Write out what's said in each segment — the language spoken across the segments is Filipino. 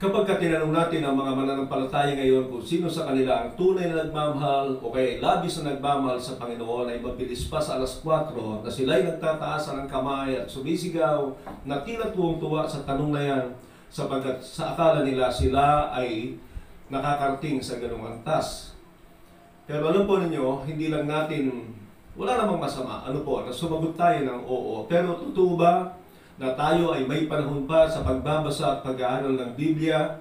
Kapag tinanong natin ang mga mananampalataya ngayon kung sino sa kanila ang tunay na nagmamahal o kaya labis na nagmamahal sa Panginoon, ay mabilis pa sa alas 4 na sila'y nagtataasan ng kamay at sumisigaw na tila tuwang-tuwa sa tanong na yan, sapagkat sa akala nila sila ay nakakarating sa ganung antas. Pero alam po ninyo, hindi lang natin, wala namang masama, na sumagot tayo ng oo. Pero totoo ba na tayo ay may panahon pa sa pagbabasa at pag-aaral ng Biblia?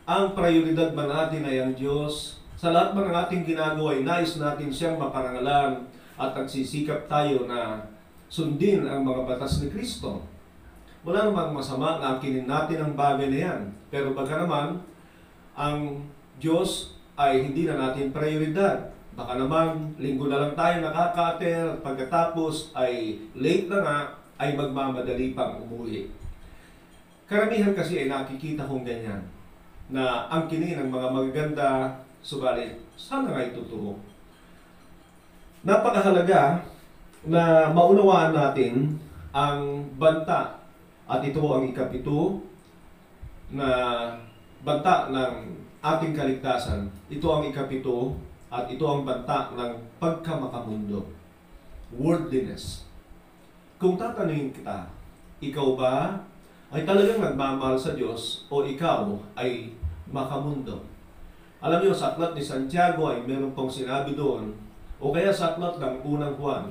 Ang prioridad ba natin ay ang Diyos? Sa lahat ba ng ating ginagawa ay nais natin siyang maparangalan at nagsisikap tayo na sundin ang mga batas ni Kristo? Wala namang masama na akinin natin ang bagay na yan. Pero baka naman, ang Diyos ay hindi na natin prioridad. Baka naman, linggo na lang tayo nakaka-attend at pagkatapos ay late na nga, ay magmamadali pang umuwi. Karamihan kasi ay nakikita kong ganyan, na ang kini ng mga magaganda, subalit sana nga ituturo. Napakahalaga na maunawaan natin ang banta, at ito ang ikapito na banta ng ating kaligtasan. Ito ang ikapito at ito ang banta ng pagkamakamundo. Worldliness. Kung tatanungin kita, ikaw ba ay talagang nagmamahal sa Diyos o ikaw ay makamundo? Alam niyo, sa aklat ni Santiago ay meron pong sinabi doon, o kaya sa aklat ng unang Juan,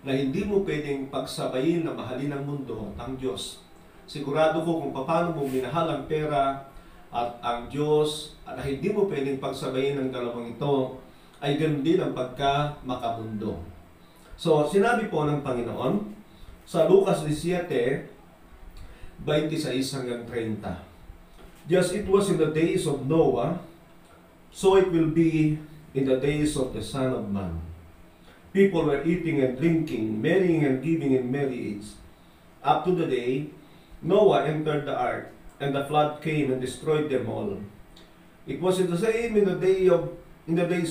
na hindi mo pwedeng pagsabayin na mahalin ang mundo at ang Diyos. Sigurado ko kung paano mo minahal ang pera at ang Diyos, at hindi mo pwedeng pagsabayin ang dalawang ito, ay ganoon din ang pagka-makamundo. So, sinabi po ng Panginoon, sa Lucas 17:26 hanggang 30. Just it was in the days of Noah, so it will be in the days of the Son of Man. People were eating and drinking, marrying and giving in marriage, up to the day Noah entered the ark, and the flood came and destroyed them all. It was the same in the days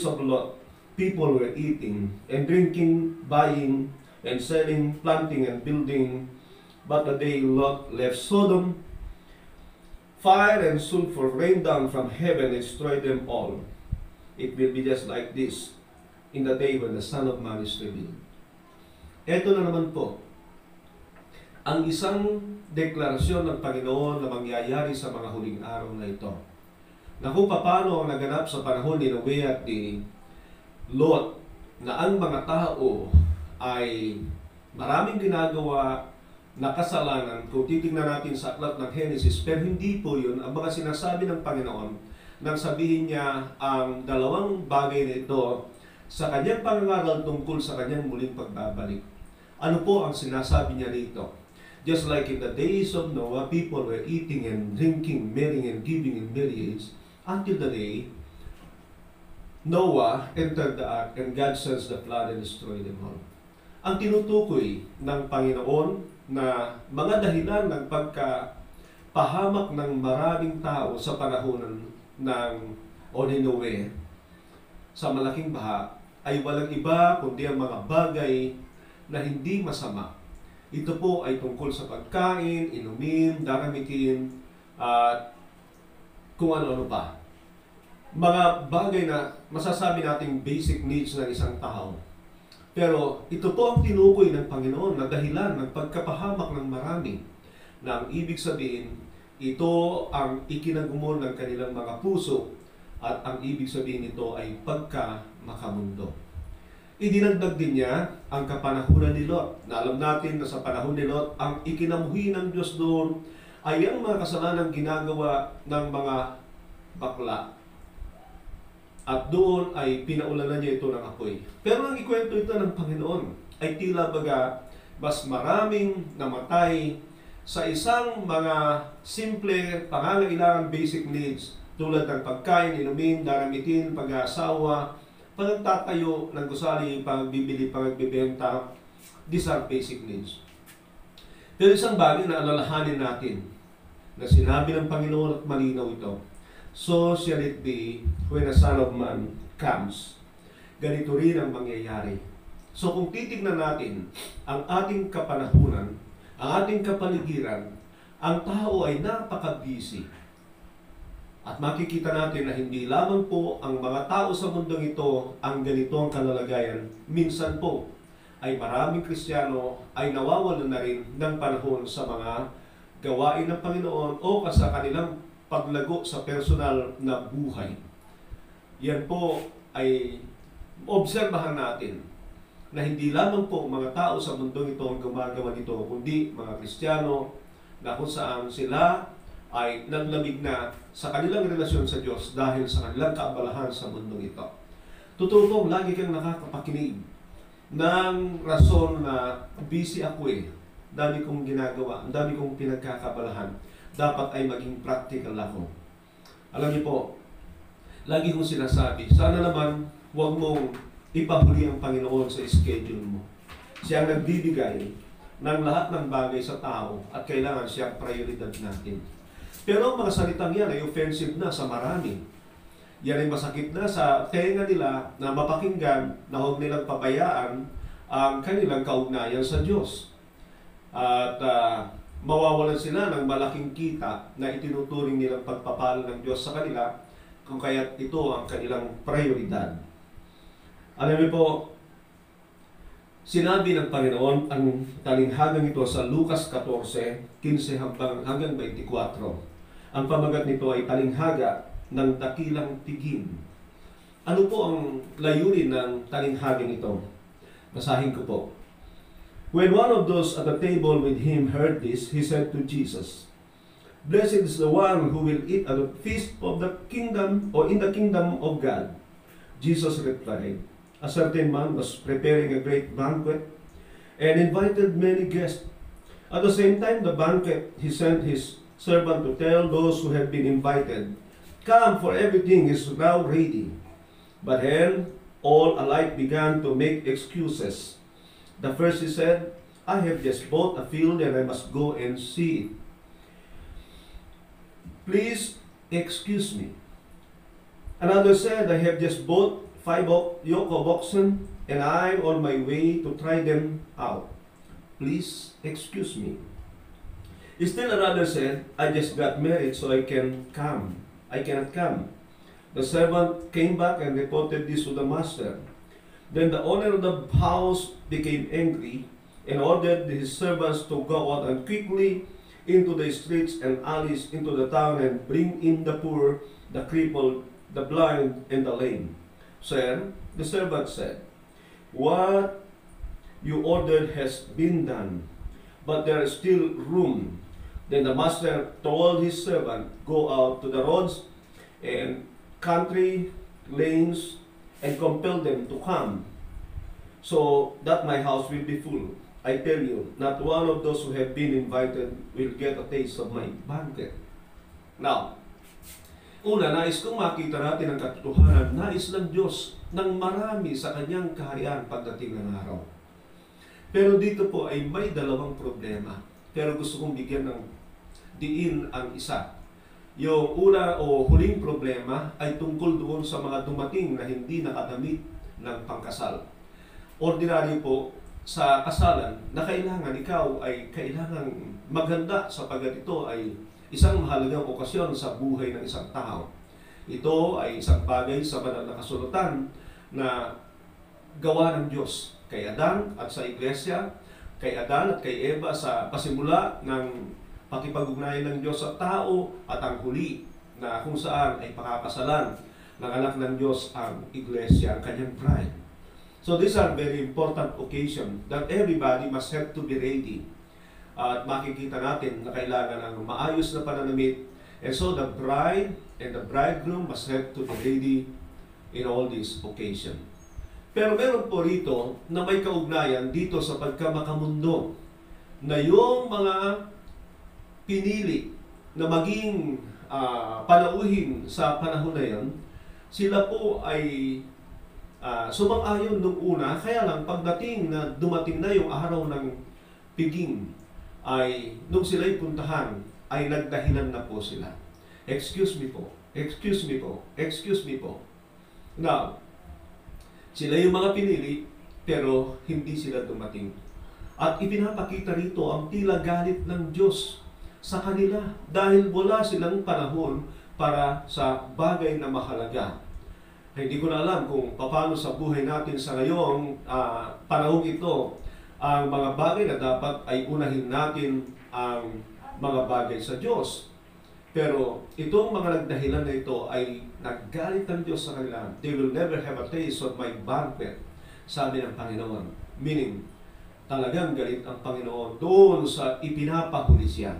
of Lot. People were eating and drinking, buying and selling, planting and building. But the day Lot left Sodom, fire and sulfur rained down from heaven and destroyed them all. It will be just like this in the day when the Son of Man is revealed. Ito na naman po ang isang deklarasyon ng Panginoon na mangyayari sa mga huling araw na ito, na kung paano ang naganap sa panahon ni Noe at ni Lot, na ang mga tao ay maraming ginagawa na kasalanan. Kung titingnan natin sa aklat ng Genesis, pero hindi po yun ang mga sinasabi ng Panginoon nang sabihin niya ang dalawang bagay na ito sa kanyang pangangaral tungkol sa kanyang muling pagbabalik. Ano po ang sinasabi niya dito? Just like in the days of Noah, people were eating and drinking, marrying and giving in marriage, until the day Noah entered the ark and God sends the flood and destroyed them all. Ang tinutukoy ng Panginoon na mga dahilan ng pagkapahamak ng maraming tao sa panahon ng ni Noe sa malaking baha ay walang iba kundi ang mga bagay na hindi masama. Ito po ay tungkol sa pagkain, inumin, daramitin, at kung ano-ano pa. Mga bagay na masasabi nating basic needs ng isang tao. Pero ito po ang tinukoy ng Panginoon na dahilan ng pagkapahamak ng marami, na ang ibig sabihin, ito ang ikinagumol ng kanilang mga puso, at ang ibig sabihin nito ay pagka-makamundo. Idinagdag din niya ang kapanahunan ni Lot. Na alam natin na sa panahon ni Lot, ang ikinamuhi ng Diyos doon ay ang mga kasalanang ginagawa ng mga bakla. At doon ay pinaulanan niya ito ng apoy. Pero ang ikwento ito ng Panginoon ay tila baga mas maraming namatay sa isang mga simple pangangailangan, basic needs, tulad ng pagkain, inumin, daramitin, pag-aasawa, pagtatayo ng gusali, pagbibili, pagbibenta. These are basic needs. Pero isang bagay na alalahanin natin na sinabi ng Panginoon at malinaw ito, so shall it be when the Son of Man comes. Ganito rin ang mangyayari. So kung titignan natin ang ating kapanahunan, ang ating kapaligiran, ang tao ay napaka-busy. At makikita natin na hindi lamang po ang mga tao sa mundong ito ang ganitong kalalagayan. Minsan po ay maraming Kristiyano ay nawawalan na rin ng panahon sa mga gawain ng Panginoon o sa kanilang paglago sa personal na buhay. Yan po ay obserbahan natin na hindi lamang po mga tao sa mundong ito ang gumagawa nito, kundi mga Kristiyano na kung saan sila ay naglamig na sa kanilang relasyon sa Diyos dahil sa kanilang kaabalahan sa mundong ito. Totoo pong lagi kang nakakapakinig ng rason na busy ako dami kong ginagawa, dami kong pinagkakabalahan, dapat ay maging practical ako. Alam niyo po, lagi kong sinasabi, sana naman huwag mong ipahuli ang Panginoon sa schedule mo. Siya ang nagbibigay ng lahat ng bagay sa tao at kailangan siya prioridad natin. Pero ang mga salitang yan ay offensive na sa marami. Yan ay masakit na sa tenga nila na mapakinggan na huwag nilang pabayaan ang kanilang kaugnayan sa Diyos. At mawawalan sila ng malaking kita na itinuturing nilang pagpapalo ng Diyos sa kanila kung kaya't ito ang kanilang prioridad. Alam niyo po, sinabi ng Panginoon ang talinghagang ito sa Lucas 14:15 hanggang 24. Ang pamagat nito ay talinghaga ng dakilang tigin. Ano po ang layunin ng talinghagang ito? Basahin ko po. When one of those at the table with him heard this, he said to Jesus, "Blessed is the one who will eat at the feast of the kingdom or in the kingdom of God." Jesus replied, "A certain man was preparing a great banquet and invited many guests. At the same time, the banquet, he sent his servant to tell those who had been invited, 'Come, for everything is now ready.' But then all alike began to make excuses. The first he said, 'I have just bought a field and I must go and see it. Please excuse me.' Another said, 'I have just bought 5 yoke of oxen and I'm on my way to try them out. Please excuse me.' Still another said, 'I just got married so I cannot come.' The servant came back and reported this to the master. Then the owner of the house became angry and ordered his servants to go out and quickly into the streets and alleys into the town and bring in the poor, the crippled, the blind, and the lame. 'Sir,' the servant said, 'what you ordered has been done, but there is still room.' Then the master told his servant, 'Go out to the roads and country lanes and compel them to come, so that my house will be full. I tell you, not one of those who have been invited will get a taste of my banquet.'" Now, una, nais kong makita natin ang katotohanan, nais ng Diyos ng marami sa kanyang kaharian pagdating ng araw. Pero dito po ay may dalawang problema. Pero gusto kong bigyan ng diin ang isa. Yung una o huling problema ay tungkol doon sa mga dumating na hindi nakadamit ng pangkasal. Ordinaryo po sa kasalan na kailangan ikaw ay kailangan maganda sapagkat ito ay isang mahalagang okasyon sa buhay ng isang tao. Ito ay isang bagay sa banal na kasulatan na gawa ng Diyos kay Adan at sa Iglesia, kay Adan at kay Eva sa pasimula ng pakipag-ugnayan ng Diyos sa tao at ang huli na kung saan ay pakakasalan ng anak ng Diyos ang Iglesia, ang kanyang bride. So these are very important occasion that everybody must have to be ready. At makikita natin na kailangan ng maayos na pananamit. And so the bride and the bridegroom must have to be ready in all these occasion. Pero meron po rito na may kaugnayan dito sa pagkamakamundo na yung mga pinili na maging panauhin sa panahon na yan, sila po ay sumang-ayon nung una, kaya lang pagdating na dumating na yung araw ng piging, ay nung sila'y puntahan, ay nagdahilan na po sila. Excuse me po, excuse me po, excuse me po. Now, sila yung mga pinili, pero hindi sila dumating. At ipinapakita rito ang tila galit ng Diyos sa kanila dahil wala silang panahon para sa bagay na mahalaga. Hindi ko na alam kung paano sa buhay natin sa ngayong panahong ito, ang mga bagay na dapat ay unahin natin ang mga bagay sa Diyos. Pero itong mga nagdahilan na ito ay naggalit ng Diyos sa kanila. They will never have a taste of my banquet, sabi ng Panginoon. Meaning, talagang galit ang Panginoon doon sa ipinapahuli siya.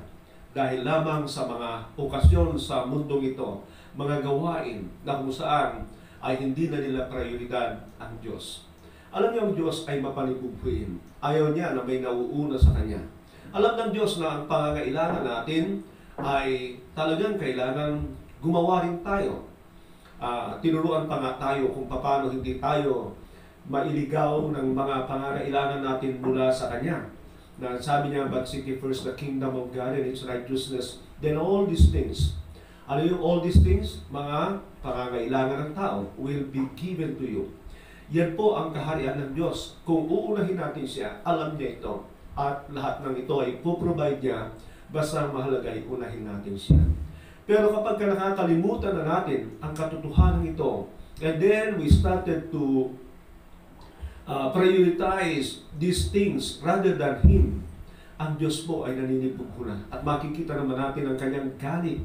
Dahil lamang sa mga okasyon sa mundong ito, mga gawain na kung saan ay hindi na nila prioridad ang Diyos. Alam niyo, ang Diyos ay mapanibughuin. Ayaw niya na may nauuna sa Kanya. Alam ng Diyos na ang pangangailangan natin ay talagang kailangan gumawa rin tayo. Tinuruan pa nga tayo kung paano hindi tayo mailigaw ng mga pangangailangan natin mula sa Kanya. Na sabi niya, but seek ye first the kingdom of God and its righteousness, then all these things. Ano yung all these things? Mga pangangailangan ng tao will be given to you. Yan po ang kaharian ng Diyos. Kung uunahin natin siya, alam niya ito. At lahat ng ito ay puprovide niya, basta mahalaga ay unahin natin siya. Pero kapag nakakalimutan na natin ang katotohanan ito, and then we started to prioritize these things rather than Him, ang Diyos po ay naninibugho na. At makikita naman natin ang Kanyang galit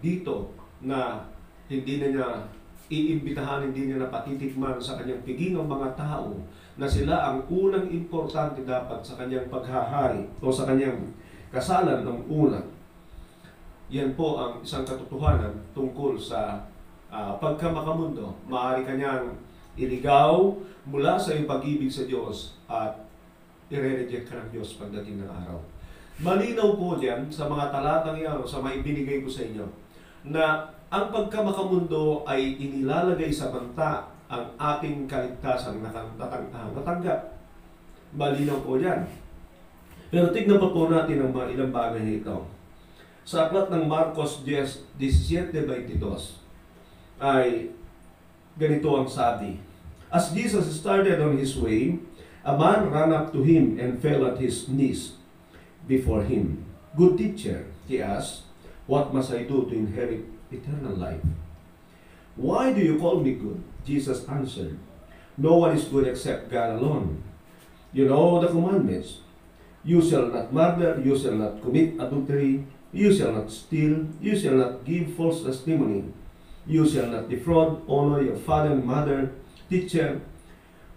dito na hindi na niya iimbitahan, hindi niya napatitikman sa Kanyang piging ang mga tao na sila ang unang importante dapat sa Kanyang paghahari o sa Kanyang kasalan ng una. Yan po ang isang katotohanan tungkol sa pagkamakamundo. Maaari kanyang iligaw mula sa iyong pag-ibig sa Diyos at i-reject ka ng Diyos pagdating ng araw. Malinaw po diyan sa mga talatang yan o sa mga ibinigay ko sa inyo na ang pagkamakamundo ay inilalagay sa banta ang ating kaligtasan na natanggap. Malinaw po diyan. Pero tignan pa po natin ang mga ilang bagay nito. Sa aklat ng Marcos 17:22 ay ganito ang sabi. As Jesus started on His way, a man ran up to Him and fell at His knees before Him. Good teacher, he asked, what must I do to inherit eternal life? Why do you call me good? Jesus answered, no one is good except God alone. You know the commandments. You shall not murder, you shall not commit adultery, you shall not steal, you shall not give false testimony, you shall not defraud, honor your father and mother. Teacher,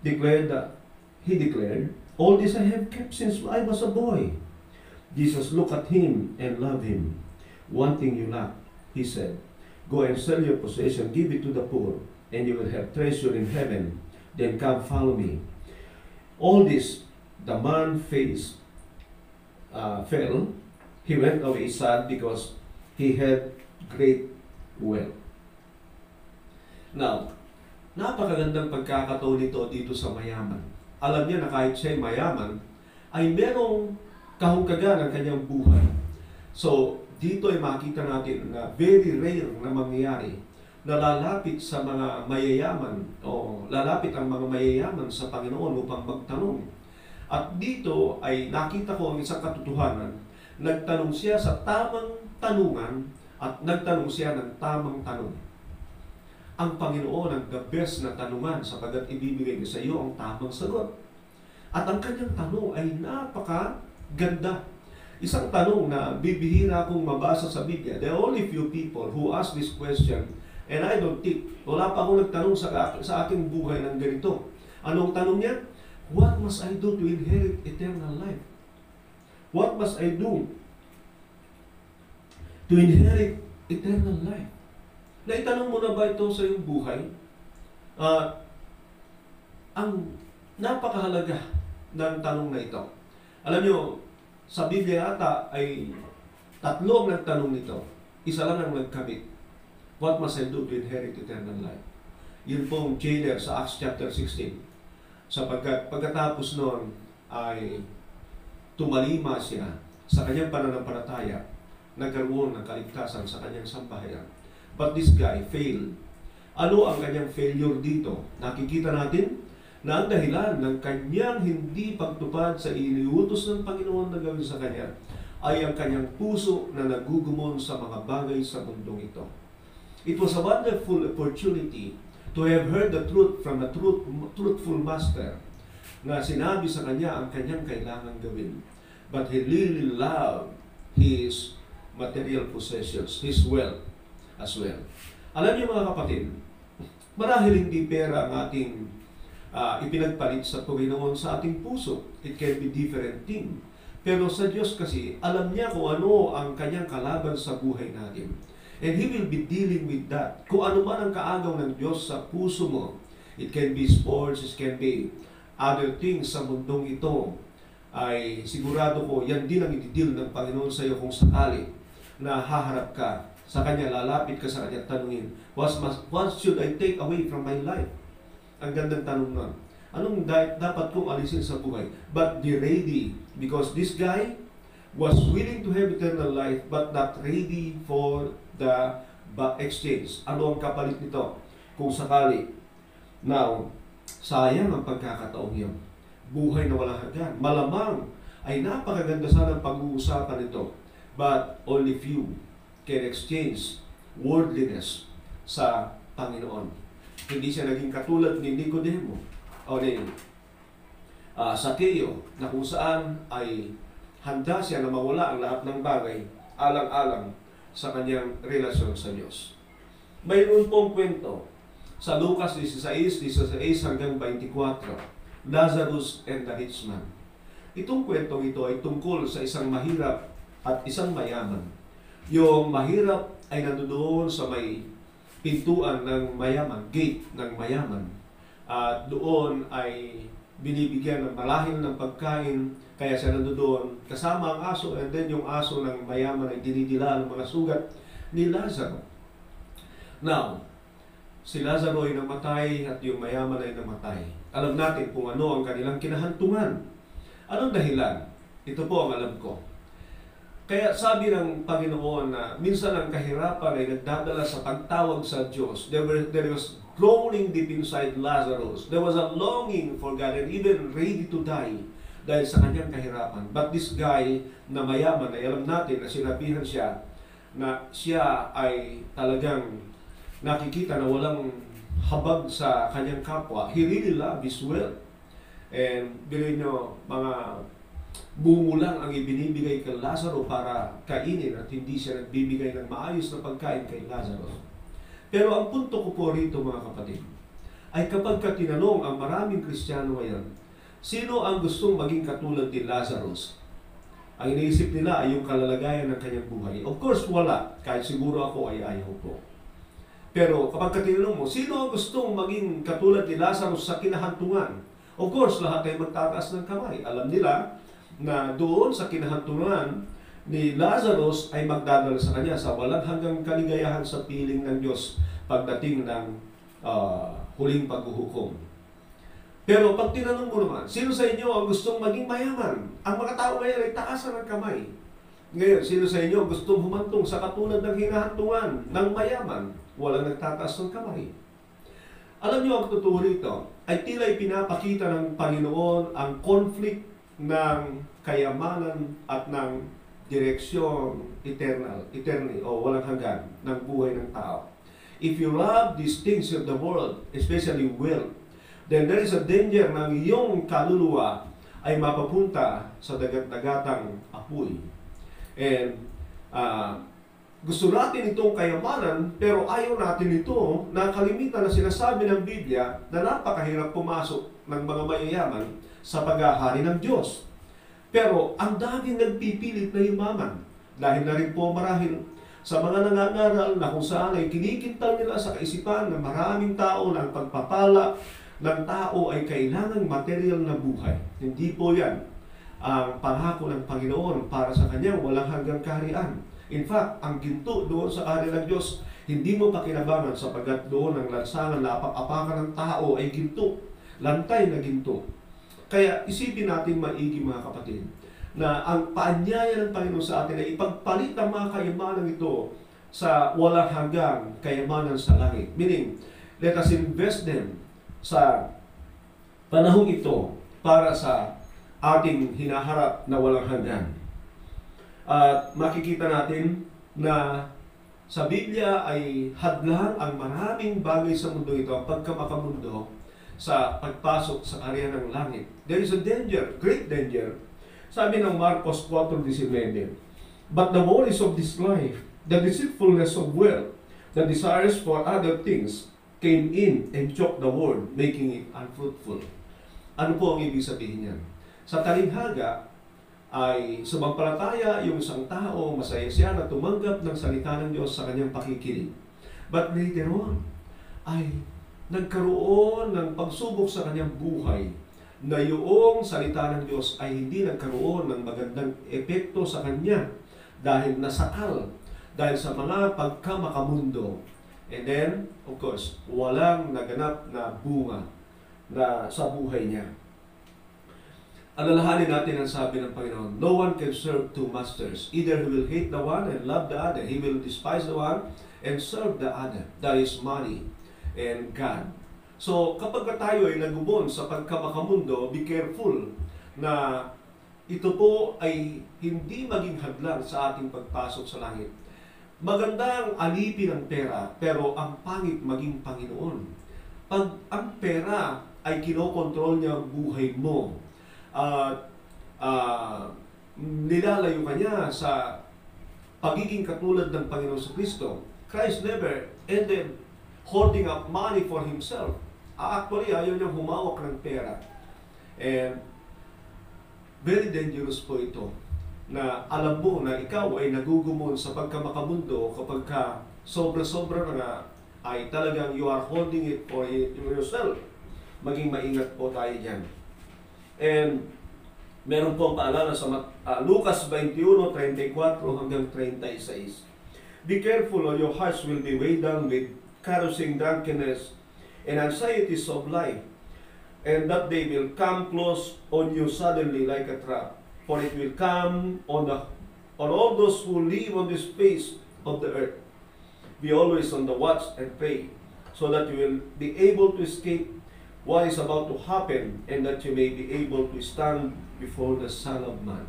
he declared, all this I have kept since I was a boy. Jesus looked at him and loved him. One thing you lack, he said, go and sell your possession, give it to the poor, and you will have treasure in heaven. Then come follow me. All this, the man fell. He went away sad because he had great wealth. Now, napakagandang pagkakataon nito dito sa mayaman. Alam niya na kahit siya'y mayaman, ay merong kahungkagan ang kanyang buhay. So, dito ay makita natin na very rare na mangyayari na lalapit sa mga mayayaman o lalapit ang mga mayayaman sa Panginoon upang magtanong. At dito ay nakita ko ang isang katotohanan. Nagtanong siya sa tamang tanungan at nagtanong siya ng tamang tanong. Ang Panginoon ang the best na tanungan sapagkat ibibigay niya sa iyo ang tamang sagot. At ang kanyang tanong ay napakaganda. Isang tanong na bibihira kong mabasa sa Biblia. There are only few people who ask this question and I don't think, wala pa akong nagtanong sa aking buhay ng ganito. Anong tanong niya? What must I do to inherit eternal life? What must I do to inherit eternal life? Naitanong mo na ba ito sa iyong buhay? Ang napakahalaga ng tanong na ito. Alam nyo, sa Biblia ata ay tatlo ang nagtanong nito. Isa lang ang nagkabit. What must I do to inherit eternal life? Yun pong jailer sa Acts chapter 16. Sapagkat pagkatapos noon ay tumalima siya sa kanyang pananampalataya, nagkaroon ng kaligtasan sa kanyang sambahayan. But this guy failed. Ano ang kanyang failure dito? Nakikita natin na ang dahilan ng kanyang hindi pagtupad sa iniutos ng Panginoon na gawin sa kanya ay ang kanyang puso na nagugumon sa mga bagay sa mundong ito. It was a wonderful opportunity to have heard the truth from a truthful master na sinabi sa kanya ang kanyang kailangan gawin. But he really loved his material possessions, his wealth as well. Alam niyo mga kapatid, marahil hindi pera ang ating ipinagpalit sa Panginoon sa ating puso. It can be different thing. Pero sa Diyos kasi, alam niya kung ano ang kanyang kalaban sa buhay natin. And He will be dealing with that. Kung ano man ang kaagaw ng Diyos sa puso mo, it can be sports, it can be other things sa mundong ito, ay sigurado ko, yan din ang i-deal ng Panginoon sa iyo kung sakali na haharap ka sa Kanya, lalapit ka sa Kanya, tanungin, what should I take away from my life? Ang gandang tanong nun. Anong dapat kong alisin sa buhay? But be ready, because this guy was willing to have eternal life, but not ready for the exchange. Ano ang kapalit nito? Kung sakali. Now, sayang ang pagkakataong yun. Buhay na walang hanggan. Malamang ay napakaganda sana ang pag-uusapan nito. But only few can exchange worldliness sa Panginoon. Hindi siya naging katulad ni Nicodemo o ni Sakeo, na kung saan ay handa siya na mawala ang lahat ng bagay alang-alang sa kanyang relasyon sa Diyos. Mayroon pong kwento sa Lucas 16:16 hanggang 24, Lazarus and the rich man. Itong kwentong ito ay tungkol sa isang mahirap at isang mayaman. Yung mahirap ay nandoon sa may pintuan ng mayaman, gate ng mayaman. At doon ay binibigyan ng malahil ng pagkain, kaya siya nandoon kasama ang aso, and then yung aso ng mayaman ay dinidila ng mga sugat ni Lazaro. Now, si Lazaro ay namatay at yung mayaman ay namatay. Alam natin kung ano ang kanilang kinahantungan. Anong dahilan? Ito po ang alam ko. Kaya sabi ng Panginoon na minsan ang kahirapan ay nagdadala sa pagtawag sa Diyos. There was groaning deep inside Lazarus. There was a longing for God and even ready to die dahil sa kanyang kahirapan. But this guy na mayaman, ay alam natin na sinabihan siya na siya ay talagang nakikita na walang habag sa kanyang kapwa. He really loved his wealth. And bilhin nyo, mga bungo lang ang ibinibigay kay Lazaro para kainin at hindi siya nagbibigay ng maayos na pagkain kay Lazaro. Pero ang punto ko po rito mga kapatid, ay kapag tinanong ang maraming Kristiyano ngayon, sino ang gustong maging katulad ni Lazarus? Ang iniisip nila ay yung kalalagayan ng kanyang buhay. Of course, wala. Kahit siguro ako ay ayaw ko. Pero kapag tinanong mo, sino ang gustong maging katulad ni Lazarus sa kinahantungan? Of course, lahat ay magtataas ng kamay. Alam nila na doon sa kinahantungan ni Lazarus ay magdadala sa kanya sa walang hanggang kaligayahan sa piling ng Diyos pagdating ng huling paghuhukom. Pero pag tinanong mo naman, sino sa inyo ang gustong maging mayaman? Ang mga tao ngayon ay taasan ng kamay. Ngayon, sino sa inyo ang gustong humantong sa katulad ng hinahantungan ng mayaman? Walang nagtataas ng kamay. Alam niyo ang totoo rito, ay tila pinapakita ng Panginoon ang conflict ng kayamanan at ng direksyon eternal o walang hanggan ng buhay ng tao. If you love these things of the world, especially wealth, then there is a danger na iyong kaluluwa ay mapapunta sa dagat-dagatang apoy. And gusto natin itong kayamanan, pero ayaw natin ito na kalimitan na sinasabi ng Biblia na napakahirap pumasok ng mga mayayaman sa paghahari ng Diyos. Pero ang daming nagpipilit na yumaman dahil na rin po marahil sa mga nangangaral na kung saan ay kinikintal nila sa kaisipan ng maraming tao na ang pagpapala ng tao ay kailangang material na buhay. Hindi po yan ang pangako ng Panginoon para sa kanyang walang hanggang kaharian. In fact, ang ginto doon sa ari ng Diyos, hindi mo pakinabangan sapagkat doon ang lansangan na apak-apakan ng tao ay ginto, lantay na ginto. Kaya isipin natin maigi mga kapatid, na ang paanyaya ng Panginoon sa atin ay ipagpalit ang mga kayamanan ito sa walang hanggang kayamanan sa langit. Meaning, let us invest them sa panahong ito para sa ating hinaharap na walang hanggan. At makikita natin na Sa Biblia ay hadlang ang maraming bagay sa mundo ito, ang pagkamakamundo sa pagpasok sa area ng langit. There is a danger, great danger. Sabi ng Marcos 4:19, "But the worries of this life, the deceitfulness of wealth, the desires for other things, came in and choked the word, making it unfruitful." Ano po ang ibig sabihin niyan? Sa talinghaga, ay sumampalataya yung isang tao, masaya siya na tumanggap ng salita ng Diyos sa kanyang pakikinig. But later on, ay nagkaroon ng pagsubok sa kanyang buhay na yung salita ng Diyos ay hindi nagkaroon ng magandang epekto sa kanya dahil nasakal, dahil sa mga pagkamakamundo. And then, of course, walang naganap na bunga na sa buhay niya. Alalahanin natin ang sabi ng Panginoon, "No one can serve two masters. Either he will hate the one and love the other. He will despise the one and serve the other." That is money and God. So, kapag tayo ay nagubon sa pagkamakamundo, be careful na ito po ay hindi maging hadlang sa ating pagpasok sa langit. Magandang alipin ang pera, pero ang pangit maging Panginoon. Pag ang pera ay kinokontrol niya ang buhay mo, nilalayo ka niya sa pagiging katulad ng Panginoon sa Kristo. Christ never ended hoarding up money for himself. Actually, ayaw niyang humawak ng pera. And very dangerous po ito na alam mo na ikaw ay nagugumon sa pagkamakamundo kapag ka sobra-sobra na nga ay talagang you are holding it for yourself. Maging maingat po tayo dyan. And meron pong paalala sa Lucas 21:34 hanggang 36. "Be careful or your hearts will be weighed down with carousing, drunkenness, and anxieties of life, and that they will come close on you suddenly like a trap. For it will come on all those who live on this face of the earth. Be always on the watch and pray, so that you will be able to escape what is about to happen, and that you may be able to stand before the Son of Man."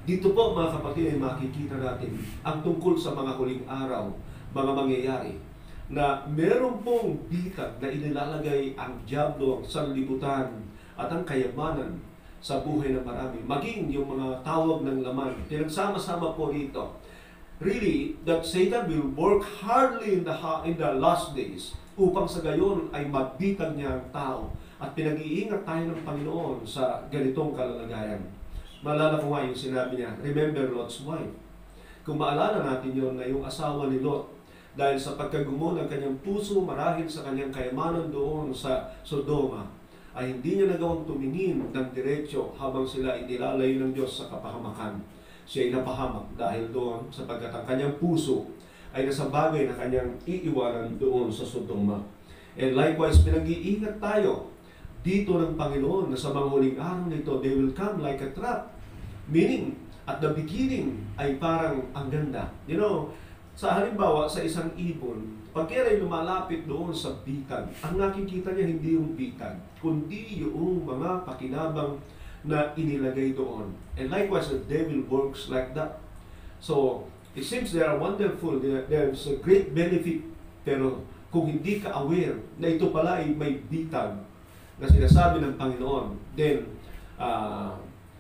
Dito po mga kapatid ay makikita natin ang tungkol sa mga huling araw, mga mangyayari, na meron pong bitag na inilalagay ang diablo, ang sanlibutan, at ang kayamanan sa buhay ng marami. Maging yung mga tawag ng laman, pinagsama-sama po rito. Really, that Satan will work hardly in the last days upang sa gayon ay magbitag niya ang tao, at pinag-iingat tayo ng Panginoon sa ganitong kalalagayan. Maalala ko nga yung sinabi niya, "Remember Lot's wife." Kung maalala natin yon na yung asawa ni Lot, dahil sa pagkagumo ng kanyang puso marahil sa kanyang kayamanan doon sa Sodoma, ay hindi niya nagawang tumingin ng diretsyo habang sila inilalayo ng Diyos sa kapahamakan. Siya ay napahamak dahil doon sapagkat ang kanyang puso ay nasa bagay na kanyang iiwanan doon sa Sodoma. And likewise, pinag-iingat tayo dito ng Panginoon na sa mga huling araw nito, they will come like a trap. Meaning, at the beginning ay parang ang ganda. You know, sa halimbawa, sa isang ibon, pag kaya lumalapit doon sa bitag, ang nakikita niya hindi yung bitag, kundi yung mga pakinabang na inilagay doon. And likewise, the devil works like that. So, it seems they are wonderful, there's a great benefit, pero kung hindi ka aware na ito pala ay may bitag na sinasabi ng Panginoon, then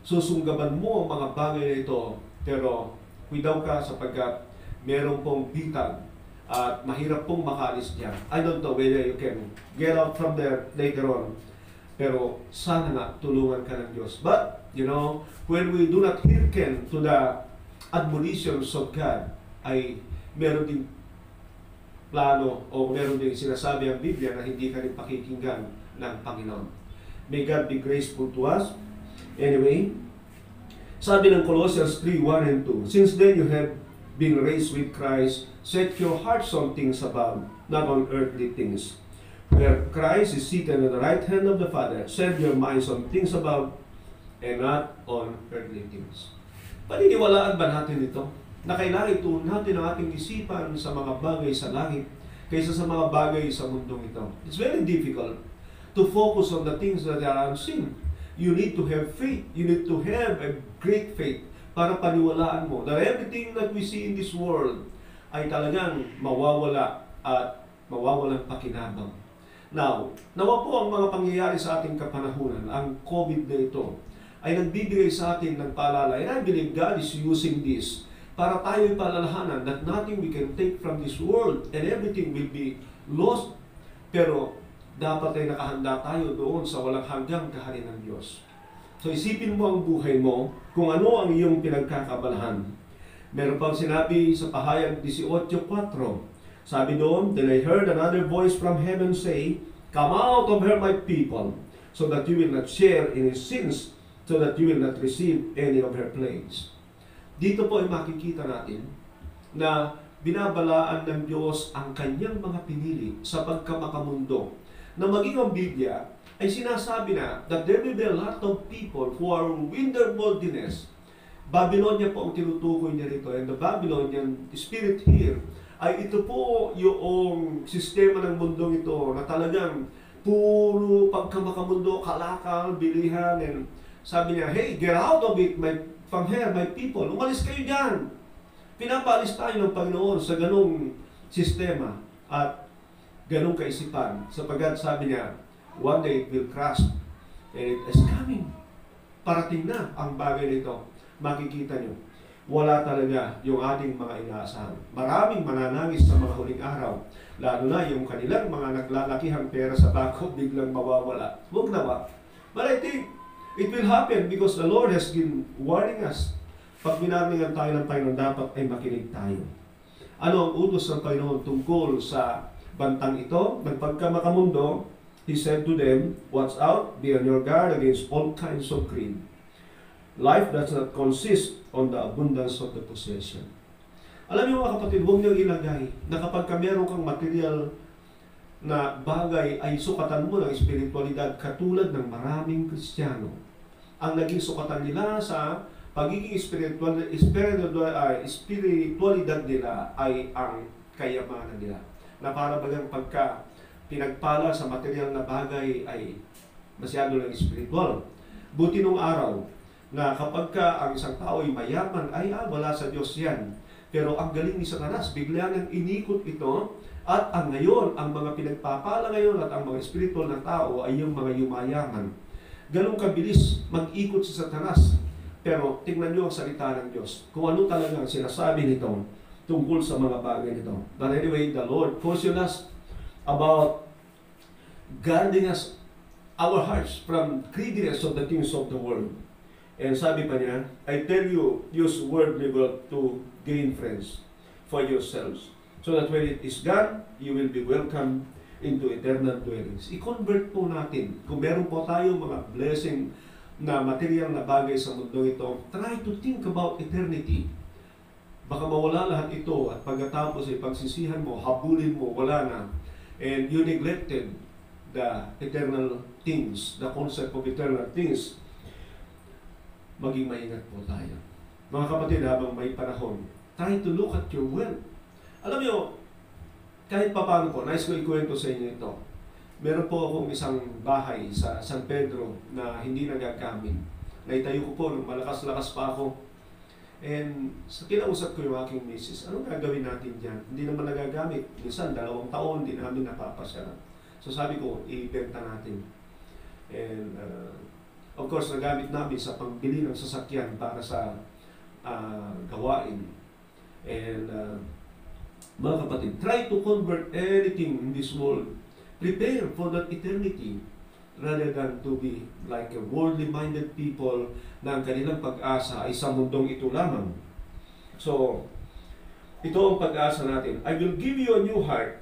susunggaban mo ang mga bagay na ito, pero huwidaw ka sapagkat meron pong bitag at mahirap pong makaalis diyan. I don't know whether you can get out from there later on, pero sana nga tulungan ka ng Diyos. But, you know, when we do not hearken to the admonitions of God, ay meron din plano o meron din sinasabi ang Biblia na hindi ka rin pakikinggan ng Panginoon. May God be graceful to us. Anyway, sabi ng Colossians 3:1 and 2, "Since then you have been raised with Christ, set your hearts on things above, not on earthly things. Where Christ is seated on the right hand of the Father, set your minds on things above and not on earthly things." Paniniwalaan ba natin ito? Na kailangan ituon natin ang ating isipan sa mga bagay sa langit kaysa sa mga bagay sa mundong ito. It's very difficult to focus on the things that are unseen. You need to have faith. You need to have a great faith para paniwalaan mo that everything that we see in this world ay talagang mawawala at mawawalang pakinabang. Now, nawa po ang mga pangyayari sa ating kapanahunan, ang COVID na ito, ay nagbibigay sa atin ng paalala. And I believe God is using this para tayo'y palalahanan that nothing we can take from this world and everything will be lost. Pero dapat ay nakahanda tayo doon sa walang hanggang kaharian ng Diyos. So isipin mo ang buhay mo kung ano ang iyong pinagkakabalahan. Meron pang sinabi sa Pahayag 18:4. Sabi doon, "Then I heard another voice from heaven say, 'Come out of her, my people, so that you will not share in his sins, so that you will not receive any of her plagues.'" Dito po ay makikita natin na binabalaan ng Diyos ang kanyang mga pinili sa pagkamakamundo. Na maging ang Biblia ay sinasabi na that there will be a lot of people who are in their boldness. Babylonia po ang tinutukoy niya rito, and the Babylonian spirit here ay ito po yung sistema ng mundong ito na talagang puro pagkamakamundo, kalakal, bilihan, and sabi niya, "Hey, get out of it, from here, my people. Umalis kayo dyan." Pinapaalis tayo ng Panginoon sa ganong sistema at ganong kaisipan, sapagkat sabi niya, one day it will crash and it is coming. Parating na ang bagay nito. Makikita nyo, wala talaga yung ating mga inaasahan. Maraming mananangis sa mga huling araw, lalo na yung kanilang mga naglalakihang pera sa bangko biglang mawawala. Huwag na ba? But I think it will happen because the Lord has been warning us. Pag binaringan tayo ng Panginoon, dapat ay makinig tayo. Ano ang utos ng Panginoon tungkol sa bantang ito? Nagpagkamakamundo, He said to them, "Watch out, be on your guard against all kinds of greed. Life does not consist on the abundance of the possession." Alam niyo mga kapatid, huwag niyong ilagay na kapag meron kang material na bagay ay sukatan mo ng espiritualidad katulad ng maraming Kristiyano. Ang naging sukatan nila sa pagiging espiritualidad nila ay ang kayamanan nila. Na para bagang pagka pinagpala sa material na bagay ay masyado lang espiritual. Buti nung araw na kapag ang isang tao ay mayaman, ay wala sa Diyos yan. Pero ang galing ni Satanas, bigla nang inikot ito, at ang ngayon, ang mga pinagpapala ngayon at ang mga espiritual na tao ay yung mga yumayaman. Ganong kabilis mag-ikot si Satanas. Pero tingnan nyo ang salita ng Diyos, kung ano talaga ang sinasabi nito tungkol sa mga bagay nito. But anyway, the Lord cautioned us about guarding us, our hearts from greediness of the things of the world. And sabi pa niya, "I tell you, use worldly wealth to gain friends for yourselves, so that when it is gone, you will be welcomed into eternal dwellings." I-convert po natin. Kung meron po tayo mga blessing na material na bagay sa mundo ito, try to think about eternity. Baka mawala lahat ito at pagkatapos ay pagsisihan mo, habulin mo, wala na. And you neglected the eternal things, the concept of eternal things. Maging maingat po tayo. Mga kapatid, habang may panahon, try to look at your wealth. Alam niyo, kahit papaano po, nais ko ikuwento sa inyo ito. Meron po akong isang bahay sa San Pedro na hindi nagagamit. Naitayo ko po nung malakas-lakas pa ako. And kinausap ko yung aking misis, anong gagawin natin dyan? Hindi naman nagagamit. Minsan, 2 taon, hindi namin napapasyalan. So sabi ko, ibenta natin. And of course, nagamit namin sa pagbili ng sasakyan para sa gawain. And mga kapatid, try to convert anything in this world. Prepare for that eternity rather than to be like a worldly-minded people na ang kanilang pag-asa ay sa mundong ito lamang. So, ito ang pag-asa natin. "I will give you a new heart,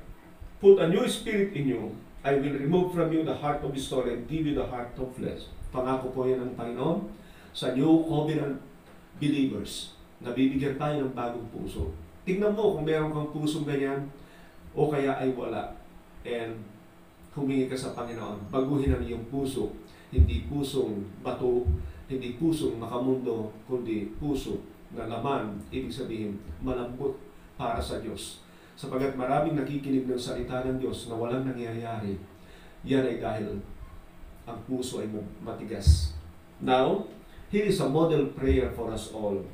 put a new spirit in you. I will remove from you the heart of stone and give you the heart of flesh." Pangako po yan ng Panginoon sa New Covenant believers. Nabibigyan tayo ng bagong puso. Tingnan mo kung meron kang pusong ganyan o kaya ay wala. And humingi ka sa Panginoon, baguhin ang iyong puso. Hindi pusong bato, hindi pusong makamundo, kundi puso na laman, ibig sabihin, malambot para sa Diyos. Sapagat maraming nakikinig ng salita ng Diyos na walang nangyayari, yan ay dahil ang puso ay matigas. Now, here is a model prayer for us all.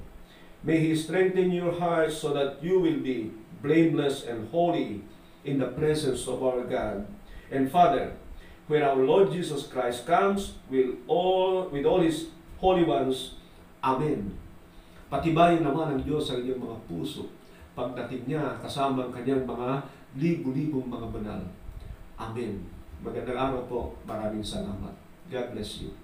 May He strengthen your hearts so that you will be blameless and holy in the presence of our God and Father, when our Lord Jesus Christ comes with all His holy ones. Amen. Patibayin naman ng Diyos ang inyong mga puso pagdating niya kasama ang kanyang mga libu-libong mga banal. Amen. Magandang araw po. Maraming salamat. God bless you.